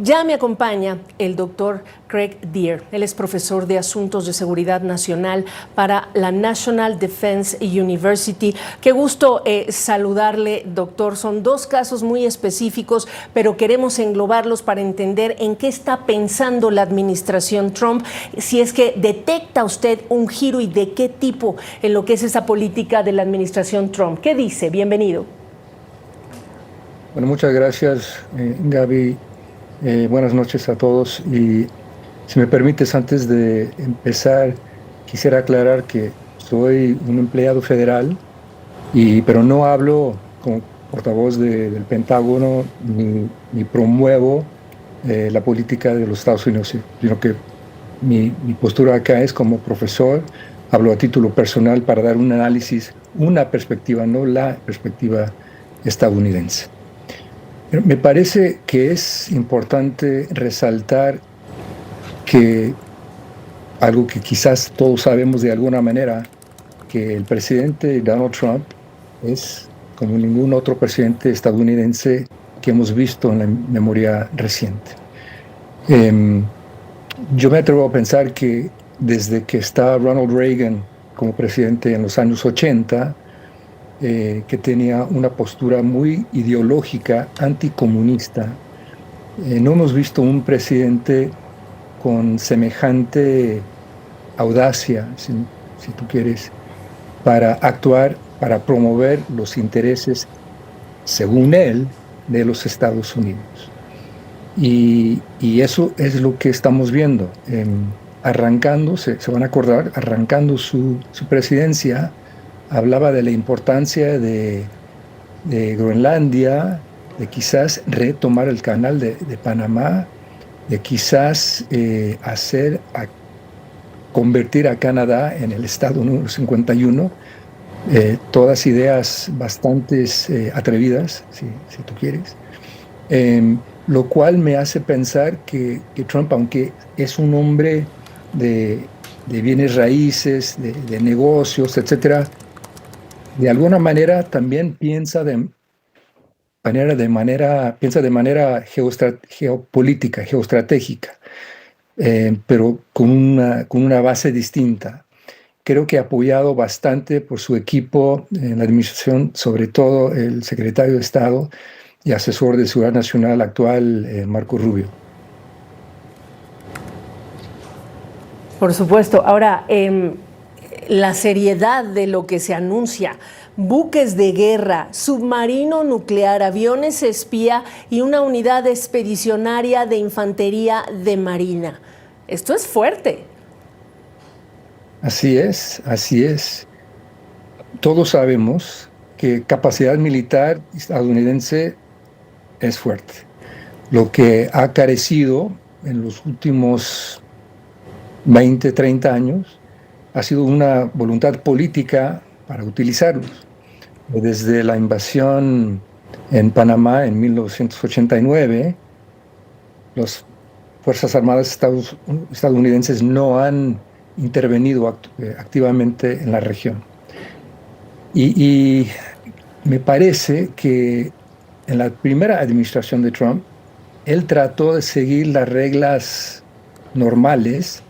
Ya me acompaña el doctor Craig Deer. Él es profesor de Asuntos de Seguridad Nacional para la National Defense University. Qué gusto saludarle, doctor. Son dos casos muy específicos, pero queremos englobarlos para entender en qué está pensando la administración Trump, si es que detecta usted un giro y de qué tipo en lo que es esa política de la administración Trump. ¿Qué dice? Bienvenido. Bueno, muchas gracias, Gaby. Buenas noches a todos. Y si me permites, antes de empezar, quisiera aclarar que soy un empleado federal, pero no hablo como portavoz del Pentágono ni promuevo la política de los Estados Unidos, sino que mi postura acá es como profesor, hablo a título personal para dar un análisis, una perspectiva, no la perspectiva estadounidense. Me parece que es importante resaltar que algo que quizás todos sabemos de alguna manera, que el presidente Donald Trump es como ningún otro presidente estadounidense que hemos visto en la memoria reciente. Yo me atrevo a pensar que desde que está Ronald Reagan como presidente en los años 80, que tenía una postura muy ideológica, anticomunista. No hemos visto un presidente con semejante audacia, si tú quieres, para actuar, para promover los intereses, según él, de los Estados Unidos. Y eso es lo que estamos viendo. Arrancando, se van a acordar, arrancando su presidencia, hablaba de la importancia de Groenlandia, de quizás retomar el canal de Panamá, de quizás convertir a Canadá en el estado número 51, todas ideas bastante atrevidas, si tú quieres. Lo cual me hace pensar que Trump, aunque es un hombre de bienes raíces, de negocios, etcétera, de alguna manera también piensa de manera geopolítica, geoestratégica, pero con una base distinta. Creo que apoyado bastante por su equipo en la administración, sobre todo el secretario de Estado y asesor de Seguridad Nacional actual, Marco Rubio. Por supuesto. Ahora, la seriedad de lo que se anuncia: buques de guerra, submarino nuclear, aviones espía y una unidad expedicionaria de infantería de marina. Esto es fuerte. Así es, así es. Todos sabemos que capacidad militar estadounidense es fuerte. Lo que ha carecido en los últimos 20, 30 años ha sido una voluntad política para utilizarlos. Desde la invasión en Panamá en 1989, las Fuerzas Armadas estadounidenses no han intervenido activamente en la región. Y me parece que en la primera administración de Trump, él trató de seguir las reglas normales,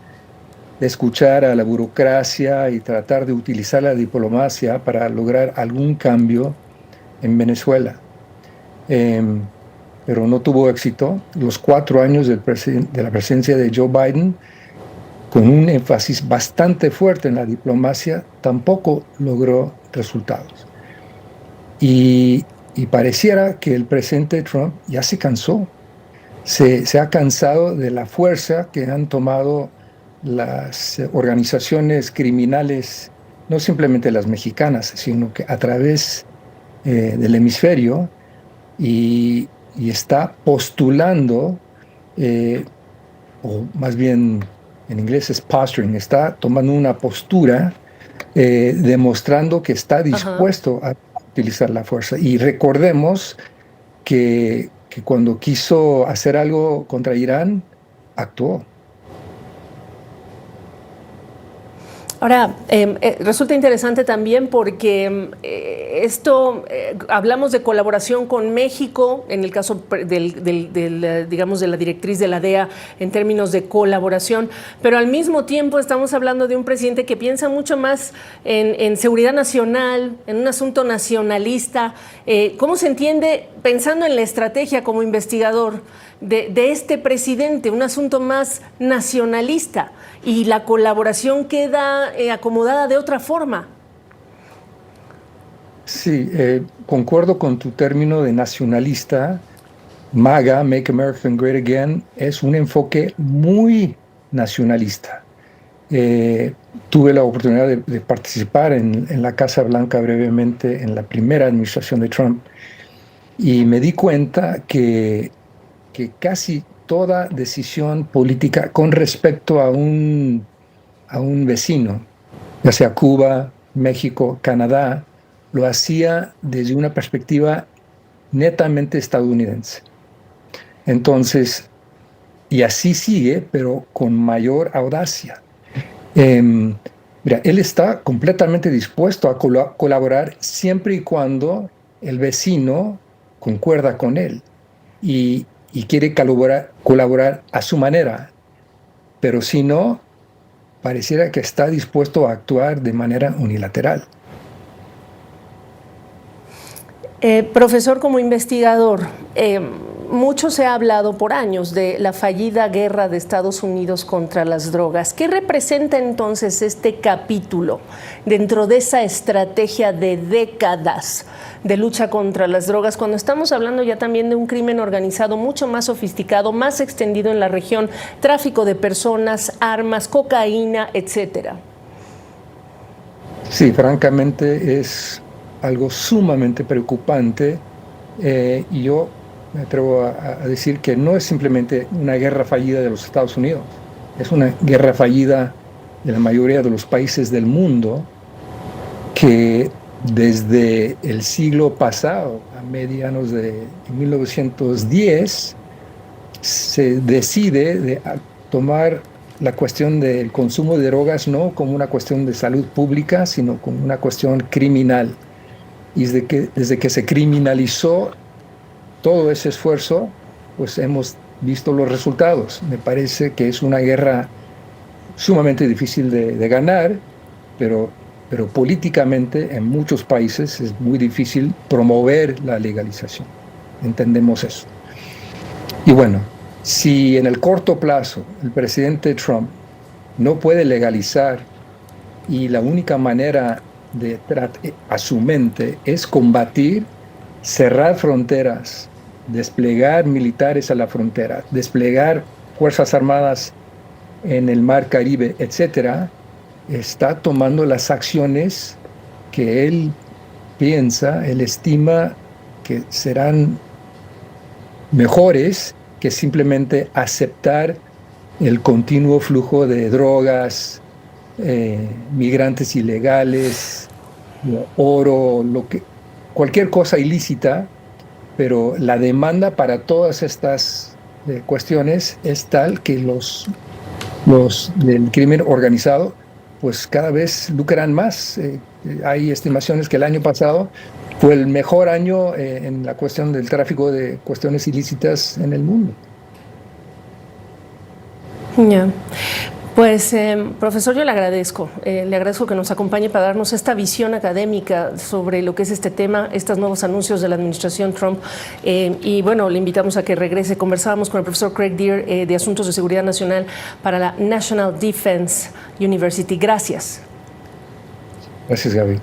de escuchar a la burocracia y tratar de utilizar la diplomacia para lograr algún cambio en Venezuela. Pero no tuvo éxito. Los 4 años de la presidencia de Joe Biden, con un énfasis bastante fuerte en la diplomacia, tampoco logró resultados. Y pareciera que el presidente Trump ya se cansó. Se ha cansado de la fuerza que han tomado las organizaciones criminales, no simplemente las mexicanas, sino que a través del hemisferio, y está postulando, o más bien en inglés es posturing, está tomando una postura demostrando que está Ajá. dispuesto a utilizar la fuerza. Y recordemos que cuando quiso hacer algo contra Irán, actuó. Ahora, resulta interesante también porque hablamos de colaboración con México, en el caso digamos, de la directriz de la DEA en términos de colaboración, pero al mismo tiempo estamos hablando de un presidente que piensa mucho más en seguridad nacional, en un asunto nacionalista. ¿Cómo se entiende, pensando en la estrategia como investigador, de este presidente, un asunto más nacionalista, y la colaboración queda acomodada de otra forma? Sí, concuerdo con tu término de nacionalista. MAGA, Make America Great Again, es un enfoque muy nacionalista. Tuve la oportunidad de participar en la Casa Blanca brevemente en la primera administración de Trump y me di cuenta que casi toda decisión política con respecto a un vecino, ya sea Cuba, México, Canadá, lo hacía desde una perspectiva netamente estadounidense. Entonces, y así sigue, pero con mayor audacia. Mira, él está completamente dispuesto a colaborar siempre y cuando el vecino concuerda con él y quiere colaborar a su manera, pero si no, pareciera que está dispuesto a actuar de manera unilateral. Profesor, como investigador, mucho se ha hablado por años de la fallida guerra de Estados Unidos contra las drogas. ¿Qué representa entonces este capítulo dentro de esa estrategia de décadas de lucha contra las drogas, cuando estamos hablando ya también de un crimen organizado mucho más sofisticado, más extendido en la región, tráfico de personas, armas, cocaína, etcétera? Sí, francamente es algo sumamente preocupante y yo me atrevo a decir que no es simplemente una guerra fallida de los Estados Unidos, es una guerra fallida de la mayoría de los países del mundo que desde el siglo pasado, a medianos de 1910, se decide de tomar la cuestión del consumo de drogas no como una cuestión de salud pública, sino como una cuestión criminal. Y desde que se criminalizó todo ese esfuerzo, pues hemos visto los resultados. Me parece que es una guerra sumamente difícil de ganar, pero políticamente en muchos países es muy difícil promover la legalización. Entendemos eso. Y bueno, si en el corto plazo el presidente Trump no puede legalizar y la única manera a su mente es combatir, cerrar fronteras, desplegar militares a la frontera, desplegar fuerzas armadas en el Mar Caribe, etcétera, está tomando las acciones que él piensa, él estima que serán mejores que simplemente aceptar el continuo flujo de drogas, migrantes ilegales, oro, cualquier cosa ilícita, pero la demanda para todas estas cuestiones es tal que los del crimen organizado pues cada vez lucran más. Hay estimaciones que el año pasado fue el mejor año en la cuestión del tráfico de cuestiones ilícitas en el mundo. Yeah. Pues, profesor, yo le agradezco que nos acompañe para darnos esta visión académica sobre lo que es este tema, estos nuevos anuncios de la administración Trump. Y bueno, le invitamos a que regrese. Conversábamos con el profesor Craig Deer de Asuntos de Seguridad Nacional para la National Defense University. Gracias. Gracias, Gaby.